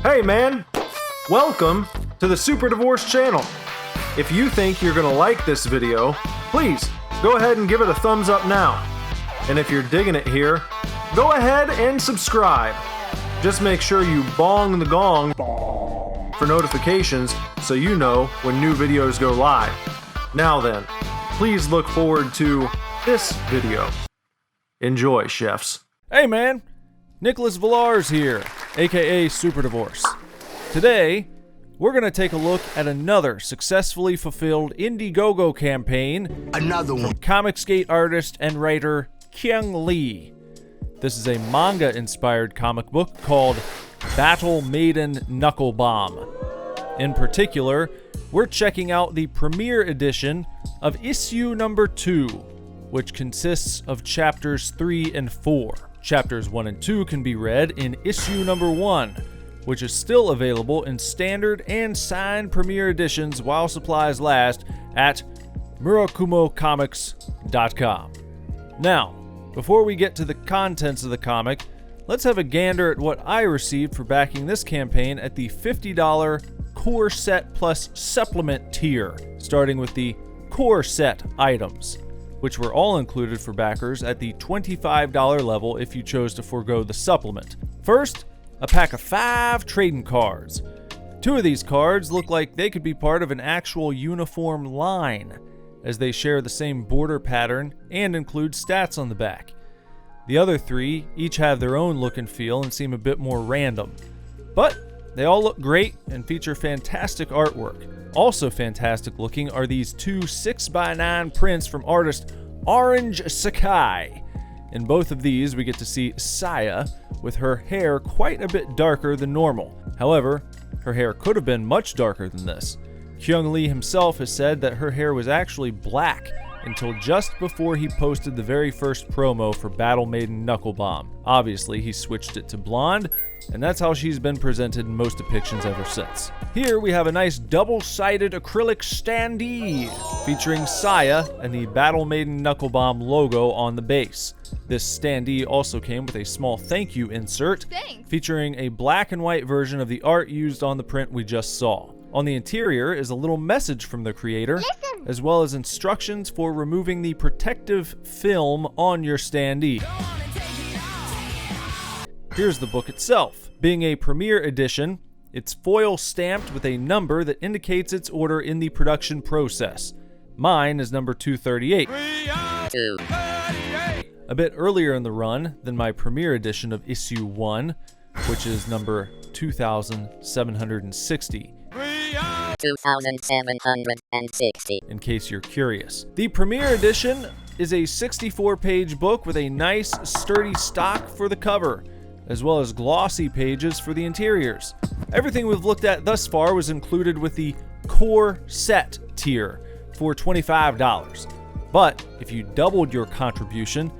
Hey man, welcome to the Super Divorce channel. If you think you're gonna like this video, please go ahead and give it a thumbs up now. And if you're digging it here, go ahead and subscribe. Just make sure you bong the gong for notifications so you know when new videos go live. Now then, please look forward to this video. Enjoy, chefs. Hey man, Nicholas Villars here, aka Super Divorce. Today, we're going to take a look at another successfully fulfilled Indiegogo campaign. Another one. Comicsgate artist and writer Keung Lee. This is a manga-inspired comic book called Battle Maiden Knuckle Bomb. In particular, we're checking out the premiere edition of issue number 2, which consists of chapters 3 and 4. Chapters 1 and 2 can be read in issue number 1, which is still available in standard and signed premiere editions while supplies last at murakumocomics.com. Now, before we get to the contents of the comic, let's have a gander at what I received for backing this campaign at the $50 Core Set Plus Supplement tier, starting with the Core Set items, which were all included for backers at the $25 level if you chose to forego the supplement. First, a pack of 5 trading cards. 2 of these cards look like they could be part of an actual uniform line, as they share the same border pattern and include stats on the back. The other 3 each have their own look and feel and seem a bit more random, but they all look great and feature fantastic artwork. Also fantastic looking are these 2 6x9 prints from artist Orange Sakai. In both of these, we get to see Saya with her hair quite a bit darker than normal. However, her hair could have been much darker than this. Keung Lee himself has said that her hair was actually black until just before he posted the very first promo for Battle Maiden Knuckle Bomb. Obviously, he switched it to blonde, and that's how she's been presented in most depictions ever since. Here we have a nice double-sided acrylic standee featuring Saya and the Battle Maiden Knuckle Bomb logo on the base. This standee also came with a small thank you insert featuring a black and white version of the art used on the print we just saw. On the interior is a little message from the creator, as well as instructions for removing the protective film on your standee. Here's the book itself. Being a premiere edition, it's foil stamped with a number that indicates its order in the production process. Mine is number 238. A bit earlier in the run than my premiere edition of issue 1, which is number 2760. 2760. In case you're curious. The premiere edition is a 64-page book with a nice, sturdy stock for the cover, as well as glossy pages for the interiors. Everything we've looked at thus far was included with the Core Set tier for $25. But if you doubled your contribution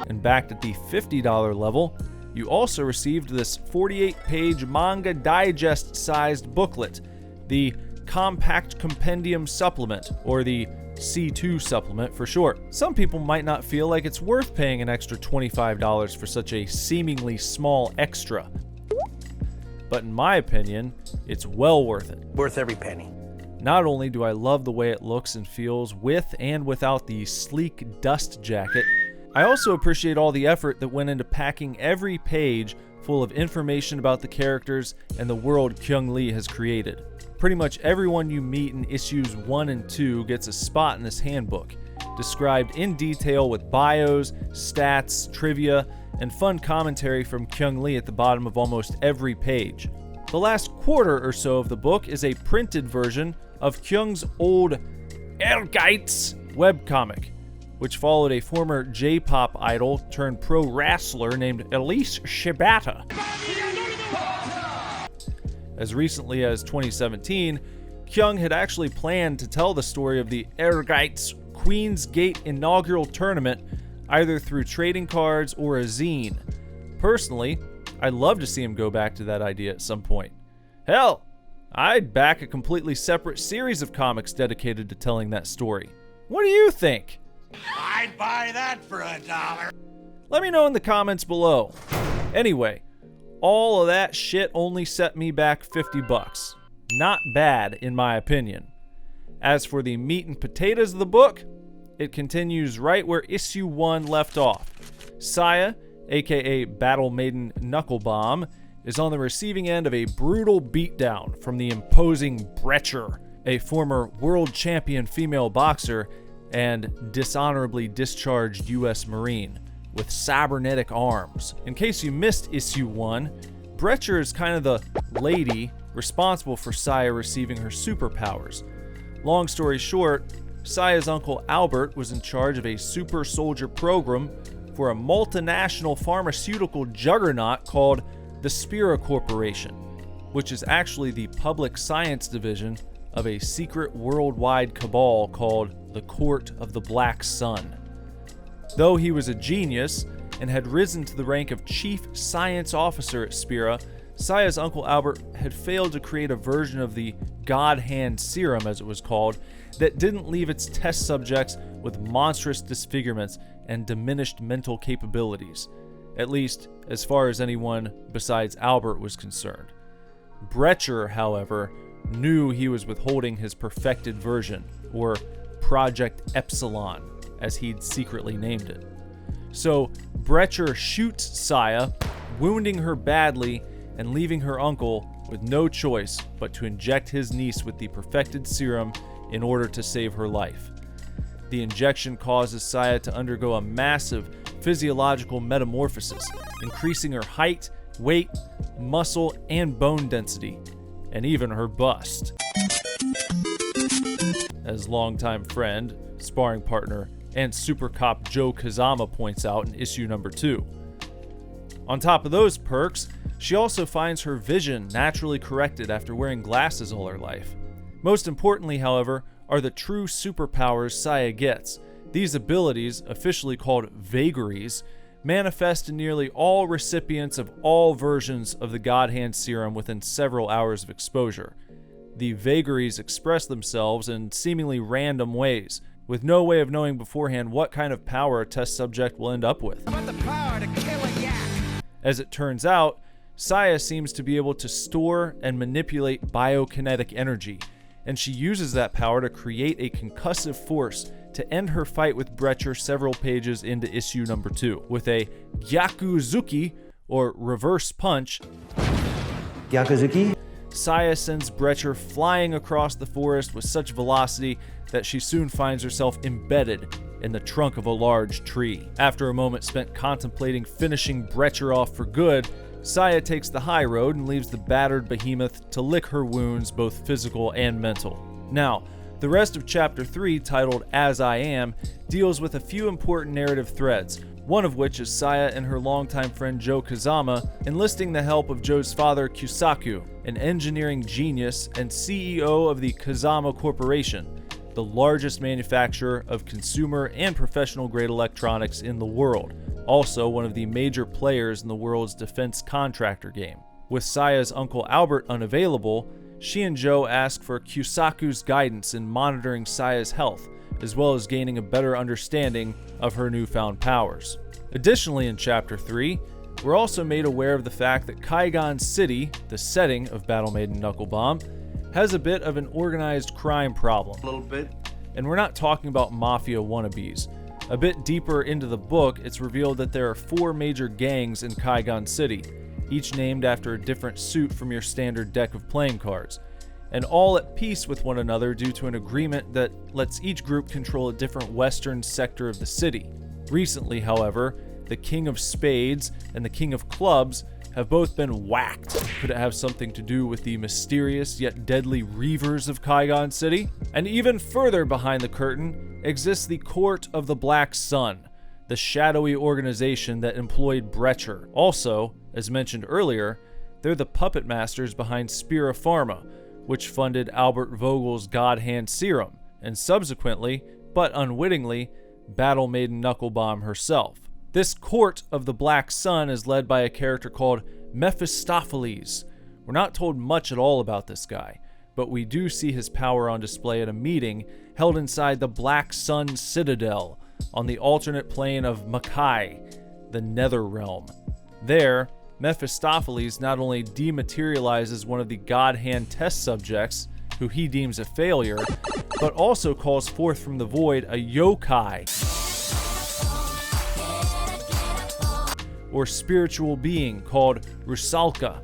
and backed at the $50 level, you also received this 48-page manga digest-sized booklet, the Compact Compendium Supplement, or the C2 supplement for short. Some people might not feel like it's worth paying an extra $25 for such a seemingly small extra. But in my opinion, it's well worth it. Worth every penny. Not only do I love the way it looks and feels with and without the sleek dust jacket, I also appreciate all the effort that went into packing every page full of information about the characters and the world Keung Lee has created. Pretty much everyone you meet in issues 1 and 2 gets a spot in this handbook, described in detail with bios, stats, trivia, and fun commentary from Keung Lee at the bottom of almost every page. The last quarter or so of the book is a printed version of Keung's old Ehrgeiz webcomic, which followed a former J-pop idol turned pro wrestler named Elise Shibata. As recently as 2017, Keung had actually planned to tell the story of the Ehrgeiz Queen's Gate inaugural tournament either through trading cards or a zine. Personally, I'd love to see him go back to that idea at some point. Hell, I'd back a completely separate series of comics dedicated to telling that story. What do you think? I'd buy that for $1. Let me know in the comments below. Anyway, All of that shit only set me back $50. Not bad, in my opinion. As for the meat and potatoes of the book, it continues right where issue 1 left off. Saya, aka Battle Maiden Knuckle Bomb, is on the receiving end of a brutal beatdown from the imposing Brecher, a former world champion female boxer and dishonorably discharged U.S. Marine with cybernetic arms. In case you missed issue 1, Brecher is kind of the lady responsible for Saya receiving her superpowers. Long story short, Saya's uncle Albert was in charge of a super soldier program for a multinational pharmaceutical juggernaut called the Spira Corporation, which is actually the public science division of a secret worldwide cabal called the Court of the Black Sun. Though he was a genius and had risen to the rank of chief science officer at Spira, Saya's uncle Albert had failed to create a version of the God Hand Serum, as it was called, that didn't leave its test subjects with monstrous disfigurements and diminished mental capabilities, at least as far as anyone besides Albert was concerned. Brecher, however, knew he was withholding his perfected version, or Project Epsilon, as he'd secretly named it. So Brecher shoots Saya, wounding her badly and leaving her uncle with no choice but to inject his niece with the perfected serum in order to save her life. The injection causes Saya to undergo a massive physiological metamorphosis, increasing her height, weight, muscle, and bone density, and even her bust. As longtime friend, sparring partner, and super cop Joe Kazama points out in issue number 2. On top of those perks, she also finds her vision naturally corrected after wearing glasses all her life. Most importantly, however, are the true superpowers Saya gets. These abilities, officially called vagaries, manifest in nearly all recipients of all versions of the God Hand Serum within several hours of exposure. The vagaries express themselves in seemingly random ways, with no way of knowing beforehand what kind of power a test subject will end up with. I want the power to kill a yak. As it turns out, Saya seems to be able to store and manipulate biokinetic energy, and she uses that power to create a concussive force to end her fight with Brecher several pages into issue number 2, with a Gyakuzuki, or reverse punch. Gyakuzuki? Saya sends Brecher flying across the forest with such velocity that she soon finds herself embedded in the trunk of a large tree. After a moment spent contemplating finishing Brecher off for good, Saya takes the high road and leaves the battered behemoth to lick her wounds, both physical and mental. Now, the rest of Chapter 3, titled As I Am, deals with a few important narrative threads, one of which is Saya and her longtime friend Joe Kazama enlisting the help of Joe's father Kusaku, an engineering genius and CEO of the Kazama Corporation, the largest manufacturer of consumer and professional-grade electronics in the world, also one of the major players in the world's defense contractor game. With Saya's uncle Albert unavailable, she and Joe ask for Kusaku's guidance in monitoring Saya's health, as well as gaining a better understanding of her newfound powers. Additionally, in Chapter 3, we're also made aware of the fact that Kaigan City, the setting of Battle Maiden Knuckle Bomb, has a bit of an organized crime problem. A little bit. And we're not talking about mafia wannabes. A bit deeper into the book, it's revealed that there are 4 major gangs in Kaigan City, each named after a different suit from your standard deck of playing cards, and all at peace with one another due to an agreement that lets each group control a different western sector of the city. Recently, however, the King of Spades and the King of Clubs have both been whacked. Could it have something to do with the mysterious yet deadly Reavers of Kaigan City? And even further behind the curtain exists the Court of the Black Sun, the shadowy organization that employed Brecher. Also, as mentioned earlier, they're the puppet masters behind Spira Pharma, which funded Albert Vogel's God Hand Serum, and subsequently, but unwittingly, Battle Maiden Knuckle Bomb herself. This Court of the Black Sun is led by a character called Mephistopheles. We're not told much at all about this guy, but we do see his power on display at a meeting held inside the Black Sun Citadel on the alternate plane of Makai, the Nether Realm. There, Mephistopheles not only dematerializes one of the God Hand test subjects, who he deems a failure, but also calls forth from the void a yokai, or spiritual being called Rusalka,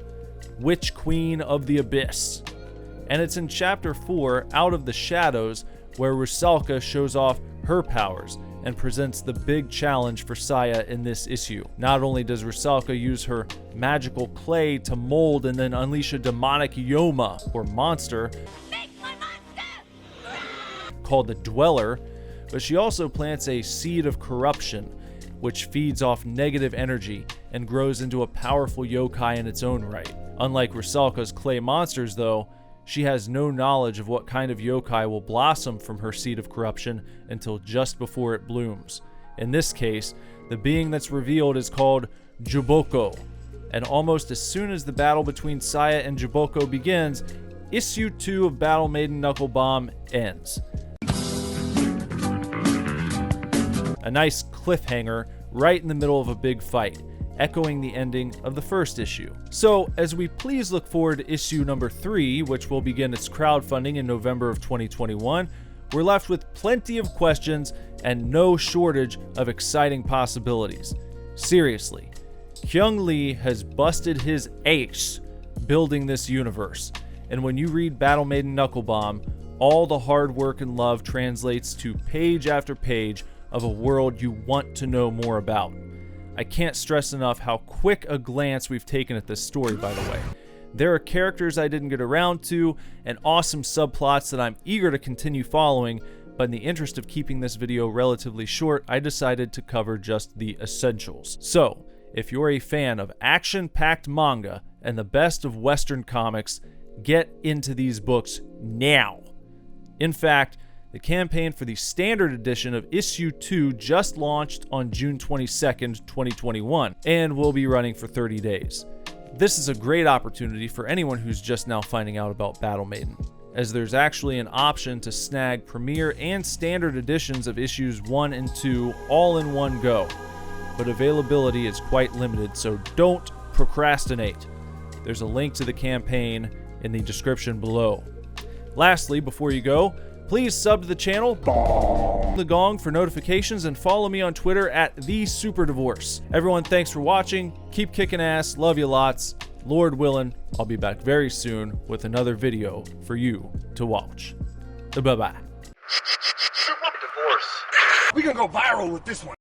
Witch Queen of the Abyss. And it's in Chapter 4, Out of the Shadows, where Rusalka shows off her powers and presents the big challenge for Saya in this issue. Not only does Rusalka use her magical clay to mold and then unleash a demonic Yoma, or monster, called the Dweller, but she also plants a seed of corruption, which feeds off negative energy and grows into a powerful yokai in its own right. Unlike Rusalka's clay monsters, though, she has no knowledge of what kind of yokai will blossom from her seed of corruption until just before it blooms. In this case, the being that's revealed is called Juboko, and almost as soon as the battle between Saya and Juboko begins, Issue 2 of Battle Maiden Knuckle Bomb ends. A nice cliffhanger right in the middle of a big fight, echoing the ending of the first issue. So, as we please look forward to issue number 3, which will begin its crowdfunding in November of 2021, we're left with plenty of questions and no shortage of exciting possibilities. Seriously, Keung Lee has busted his ace building this universe, and when you read Battle Maiden Knuckle Bomb, all the hard work and love translates to page after page of a world you want to know more about. I can't stress enough how quick a glance we've taken at this story, by the way. There are characters I didn't get around to, and awesome subplots that I'm eager to continue following, but in the interest of keeping this video relatively short, I decided to cover just the essentials. So, if you're a fan of action-packed manga and the best of Western comics, get into these books now. In fact, the campaign for the standard edition of Issue 2 just launched on June 22nd, 2021, and will be running for 30 days. This is a great opportunity for anyone who's just now finding out about Battle Maiden, as there's actually an option to snag premiere and standard editions of Issues 1 and 2 all in one go. But availability is quite limited, so don't procrastinate. There's a link to the campaign in the description below. Lastly, before you go, please sub to the channel, the gong for notifications, and follow me on Twitter at @TheSuperDivorce. Everyone, thanks for watching. Keep kicking ass. Love you lots. Lord willing, I'll be back very soon with another video for you to watch. Bye-bye. We gonna go viral with this one.